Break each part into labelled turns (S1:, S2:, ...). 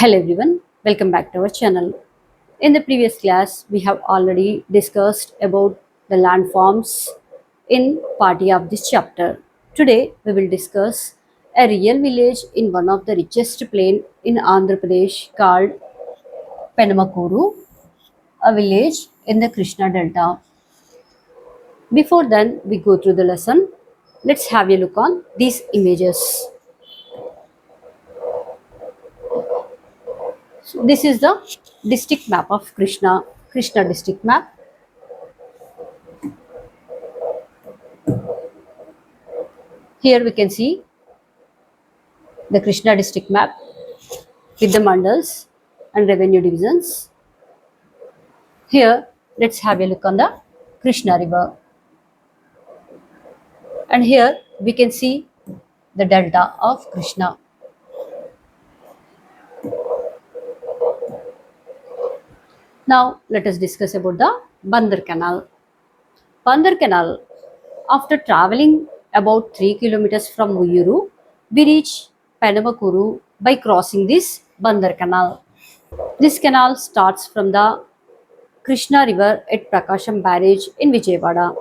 S1: Hello everyone, welcome back to our channel. In the previous class, we have already discussed about the landforms in part A of this chapter. Today, we will discuss a real village in one of the richest plain in Andhra Pradesh called Penamakuru, a village in the Krishna Delta. Before then, we go through the lesson. Let's have a look on these images. So this is the district map of Krishna district map. Here we can see the Krishna district map with the mandals and revenue divisions. Here, let's have a look on the Krishna river. And here we can see the delta of Krishna. Now, let us discuss about the Bandar Canal. Bandar Canal, after traveling about 3 kilometers from Muyuru, we reach Penamakuru by crossing this Bandar Canal. This canal starts from the Krishna River at Prakasham Barrage in Vijayawada.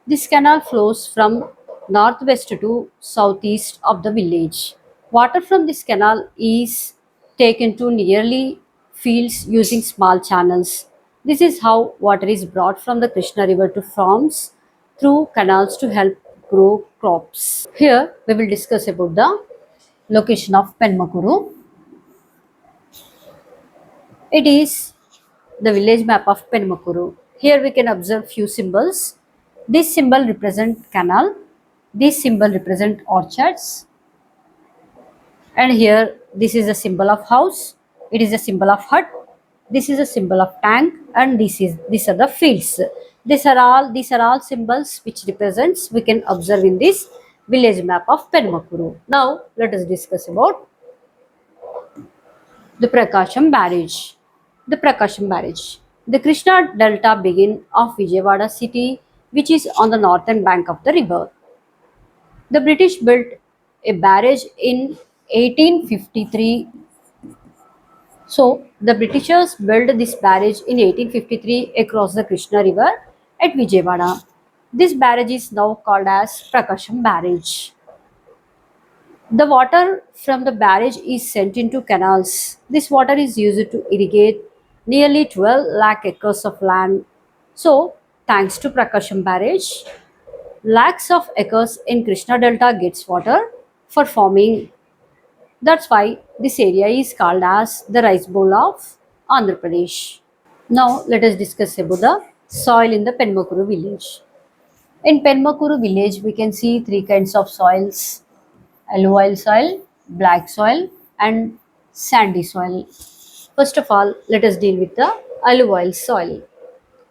S1: This canal flows from northwest to southeast of the village. Water from this canal is taken to nearly fields using small channels. This is how water is brought from the Krishna River to farms through canals to help grow crops. Here we will discuss about the location of Penmakuru. It is the village map of Penmakuru. Here we can observe few symbols. This symbol represent canal. This symbol represent orchards. And here this is a symbol of house. It is a symbol of hut. This is a symbol of tank, and these are the fields. These are all symbols which represents we can observe in this village map of Penmakuru. Now let us discuss about the Prakasham Barrage. The Prakasham Barrage. The Krishna Delta begin of Vijayawada city, which is on the northern bank of the river. The British built a barrage in 1853. So, the Britishers built this barrage in 1853 across the Krishna River at Vijayawada. This barrage is now called as Prakasham Barrage. The water from the barrage is sent into canals. This water is used to irrigate nearly 12 lakh acres of land. So, thanks to Prakasham Barrage, lakhs of acres in Krishna Delta gets water for farming. That's why this area is called as the rice bowl of Andhra Pradesh. Now, let us discuss about the soil in the Penmakuru village. In Penmakuru village, we can see three kinds of soils: alluvial soil, black soil, and sandy soil. First of all, let us deal with the alluvial soil.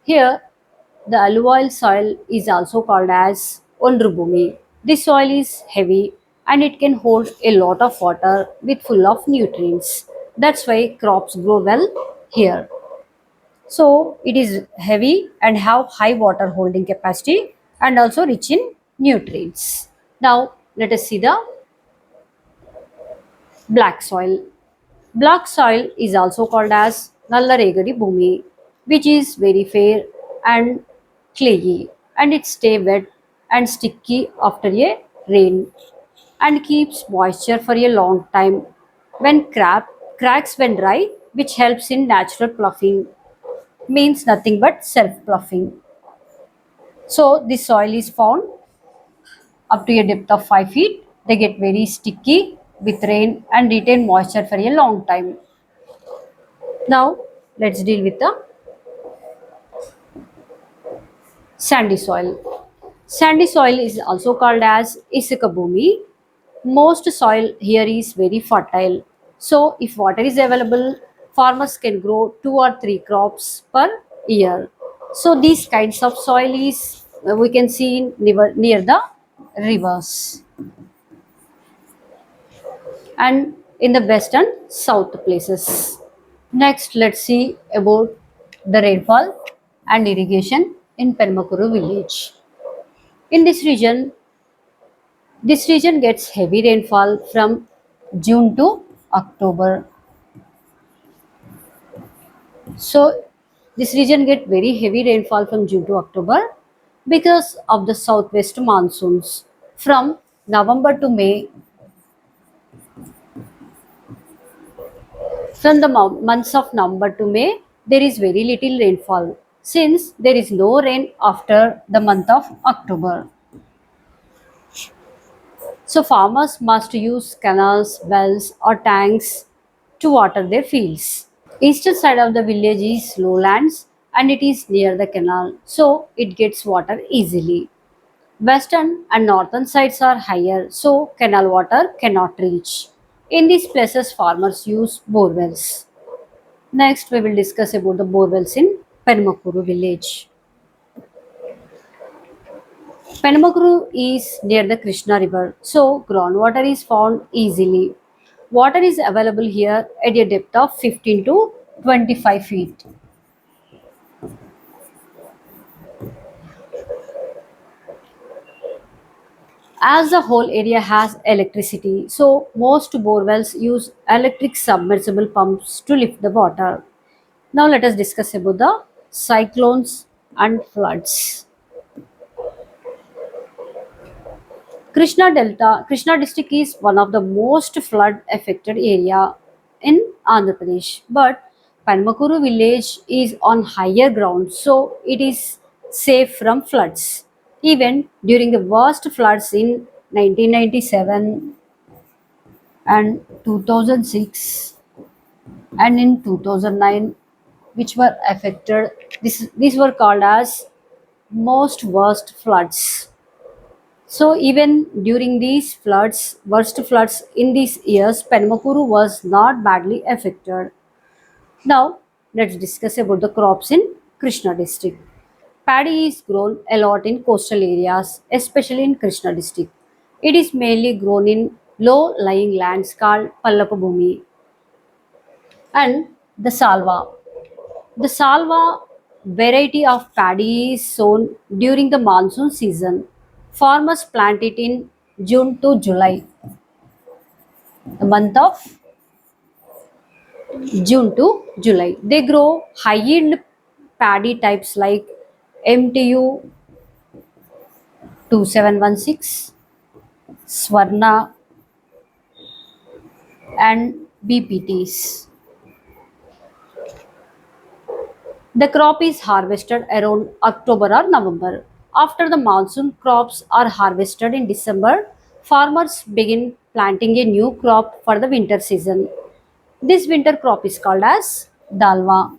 S1: Here, the alluvial soil is also called as Ondrubhumi. This soil is heavy and it can hold a lot of water with full of nutrients. That's why crops grow well here. So it is heavy and have high water holding capacity and also rich in nutrients. Now let us see the black soil. Black soil is also called as Nallaregadi Bhumi, which is very fair and clayey, and it stay wet and sticky after a rain and keeps moisture for a long time when cracks when dry, which helps in natural ploughing, means nothing but self ploughing. So this soil is found up to a depth of 5 feet. They get very sticky with rain and retain moisture for a long time. Now let's deal with the sandy soil. Sandy soil is also called as Isaka Bhumi. Most soil here is very fertile. So if water is available, farmers can grow 2 or 3 crops per year. So these kinds of soil is we can see in near the rivers and in the west and south places. Next, let's see about the rainfall and irrigation in Permakuru village. In this region gets heavy rainfall from June to October. So this region get very heavy rainfall from June to October because of the southwest monsoons. From November to May, from the months of November to May, there is very little rainfall since there is no rain after the month of October. So farmers must use canals, wells or tanks to water their fields. Eastern side of the village is lowlands and it is near the canal, so it gets water easily. Western and northern sides are higher, so canal water cannot reach. In these places, farmers use bore wells. Next, we will discuss about the bore wells in Penamakuru village. Penamakuru is near the Krishna river, so groundwater is found easily. Water is available here at a depth of 15 to 25 feet. As the whole area has electricity, so most bore wells use electric submersible pumps to lift the water. Now let us discuss about the cyclones and floods. Krishna district is one of the most flood affected area in Andhra Pradesh, but Panmakuru village is on higher ground, so it is safe from floods. Even during the worst floods in 1997 and 2006 and in 2009, which were affected, these were called as most worst floods. So even during these floods, worst floods in these years, Penmakuru was not badly affected. Now let's discuss about the crops in Krishna district. Paddy is grown a lot in coastal areas, especially in Krishna district. It is mainly grown in low-lying lands called Pallapabhumi and the Salva. The Salva variety of paddy is sown during the monsoon season. Farmers plant it in June to July, the month of June to July. They grow high yield paddy types like MTU 2716, Swarna, and BPTs. The crop is harvested around October or November. After the monsoon crops are harvested in December, farmers begin planting a new crop for the winter season. This winter crop is called as dalwa.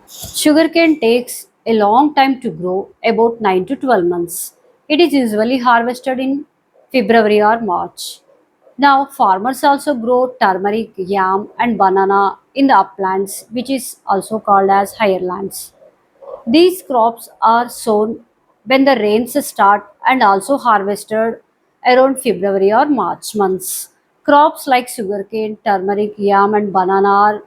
S1: Sugarcane takes a long time to grow, about 9 to 12 months. It is usually harvested in February or March. Now, farmers also grow turmeric, yam, and banana in the uplands, which is also called as higher lands. These crops are sown when the rains start and also harvested around February or March months. Crops like sugarcane, turmeric, yam, and banana are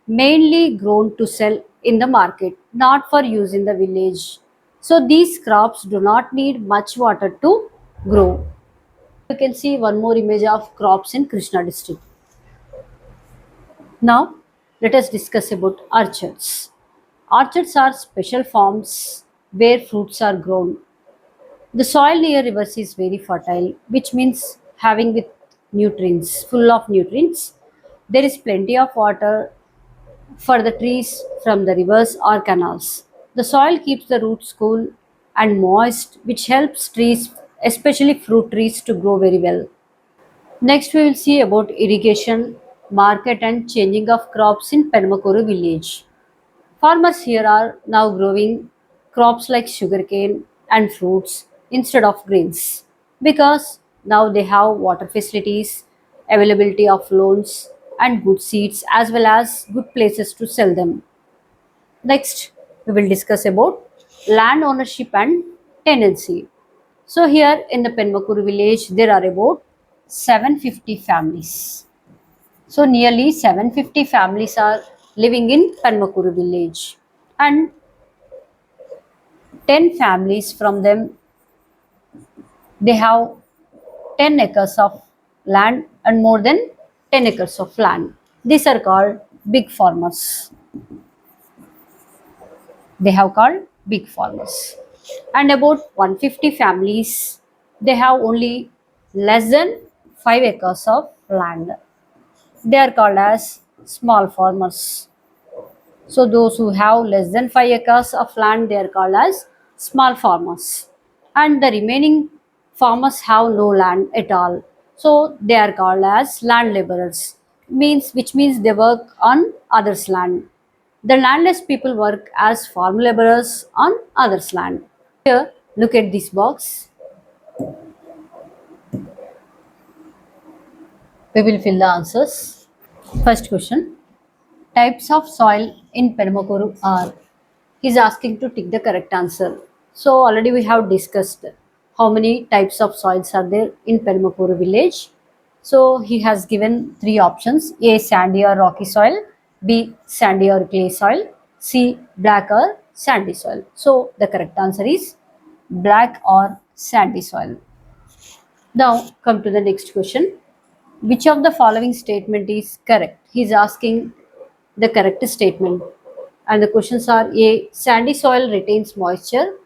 S1: mainly grown to sell in the market, not for use in the village. So these crops do not need much water to grow. You can see one more image of crops in Krishna district. Now, let us discuss about orchards. Orchards are special farms where fruits are grown. The soil near rivers is very fertile, which means having with nutrients, full of nutrients. There is plenty of water for the trees from the rivers or canals. The soil keeps the roots cool and moist, which helps trees, especially fruit trees, to grow very well. Next, we will see about irrigation, market, and changing of crops in Permakuru village. Farmers here are now growing crops like sugarcane and fruits instead of grains because now they have water facilities, availability of loans, and good seeds as well as good places to sell them. Next, we will discuss about land ownership and tenancy. So here in the Penmakuru village, there are about 750 families. So nearly 750 families are living in Penmakuru village, and 10 families from them they have 10 acres of land and more than 10 acres of land. These are called big farmers. They have called big farmers. And about 150 families, they have only less than 5 acres of land. They are called as small farmers. So those who have less than 5 acres of land, they are called as small farmers. And the remaining farmers have no land at all. So they are called as land laborers, means which means they work on others' land. The landless people work as farm laborers on others' land. Here, look at this box. We will fill the answers. First question. Types of soil in Penamakuru are. He's asking to tick the correct answer. So already we have discussed how many types of soils are there in Penamakuru village. So he has given three options: A, sandy or rocky soil; B, sandy or clay soil; C, black or sandy soil. So the correct answer is black or sandy soil. Now come to the next question. Which of the following statement is correct? He is asking the correct statement. And the questions are: A, sandy soil retains moisture;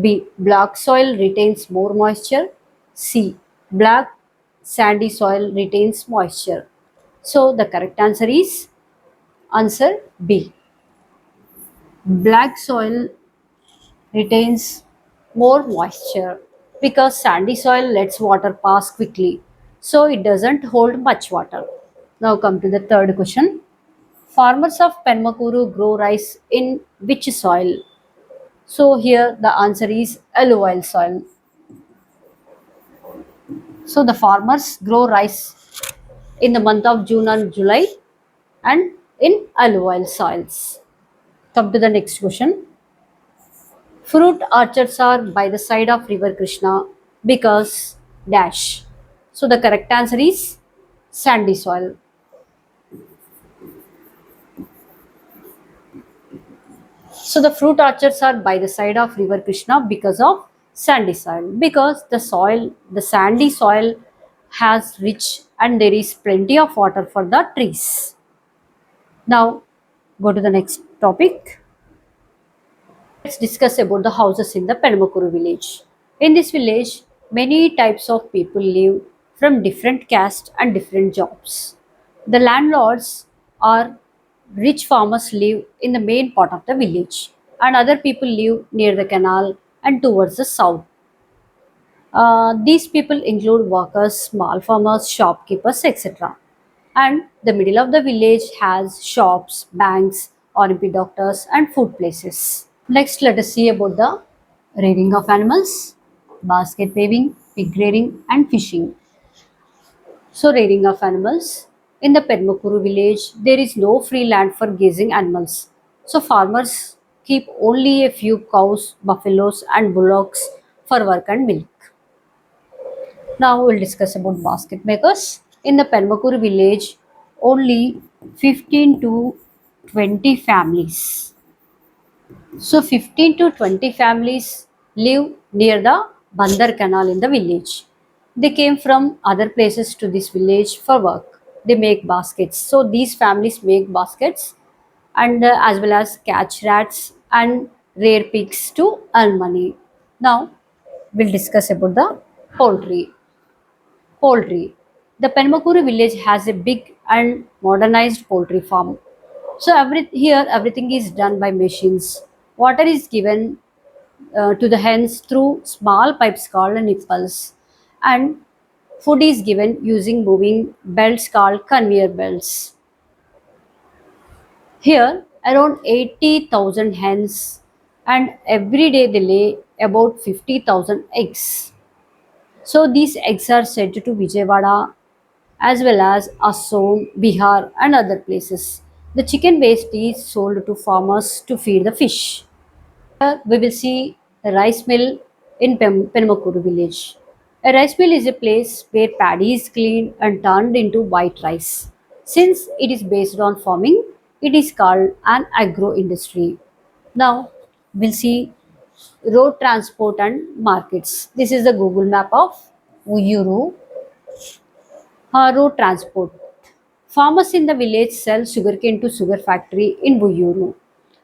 S1: B, black soil retains more moisture; C, black sandy soil retains moisture. So the correct answer is answer B. Black soil retains more moisture because sandy soil lets water pass quickly, so it doesn't hold much water. Now come to the third question. Farmers of Penmakuru grow rice in which soil? So here the answer is alluvial soil. So the farmers grow rice in the month of June and July and in alluvial soils. Come to the next question. Fruit orchards are by the side of river Krishna because dash. So the correct answer is sandy soil. So the fruit orchards are by the side of river Krishna because of sandy soil. Because the sandy soil has rich and there is plenty of water for the trees. Now go to the next topic. Let's discuss about the houses in the Penamakuru village. In this village, many types of people live from different castes and different jobs. The landlords are rich farmers live in the main part of the village, and other people live near the canal and towards the south. These people include workers, small farmers, shopkeepers, etc. And the middle of the village has shops, banks, RMP doctors, and food places. Next, let us see about the rearing of animals, basket weaving, pig rearing, and fishing. So, rearing of animals. In the Permakuru village, there is no free land for grazing animals. So, farmers keep only a few cows, buffaloes, and bullocks for work and milk. Now, we'll discuss about basket makers. In the Permakuru village, only 15 to 20 families. So 15 to 20 families live near the Bandar Canal in the village. They came from other places to this village for work. They make baskets. So these families make baskets and as well as catch rats and rear pigs to earn money. Now we'll discuss about the poultry. Poultry. The Penmakuru village has a big and modernized poultry farm. So here everything is done by machines. Water is given to the hens through small pipes called nipples, and food is given using moving belts called conveyor belts. Here around 80,000 hens, and every day they lay about 50,000 eggs. So these eggs are sent to Vijayawada as well as Assam, Bihar, and other places. The chicken waste is sold to farmers to feed the fish. Here we will see a rice mill in Penmakuru village. A rice mill is a place where paddy is cleaned and turned into white rice. Since it is based on farming, it is called an agro industry. Now we'll see road transport and markets. This is the Google map of Uyuru road transport. Farmers in the village sell sugarcane to sugar factory in Buyuru.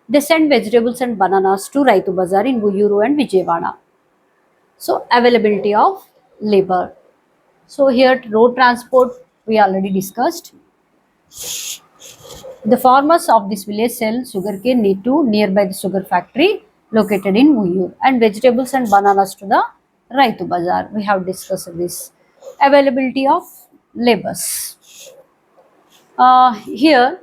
S1: They send vegetables and bananas to Raitu Bazar in Buyuru and Vijayawada. So availability of labor. So here road transport we already discussed. The farmers of this village sell sugarcane need to nearby the sugar factory located in Uyur and vegetables and bananas to the Raitu Bazar. We have discussed this. Availability of labors. Here,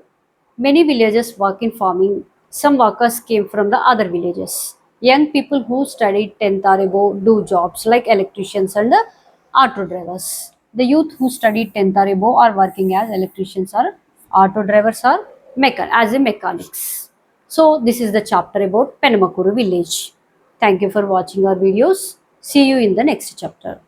S1: many villages work in farming. Some workers came from the other villages. Young people who studied 10th or above do jobs like electricians and auto drivers. The youth who studied 10th or above are working as electricians or auto drivers or as a mechanics. So this is the chapter about Penamakuru village. Thank you for watching our videos. See you in the next chapter.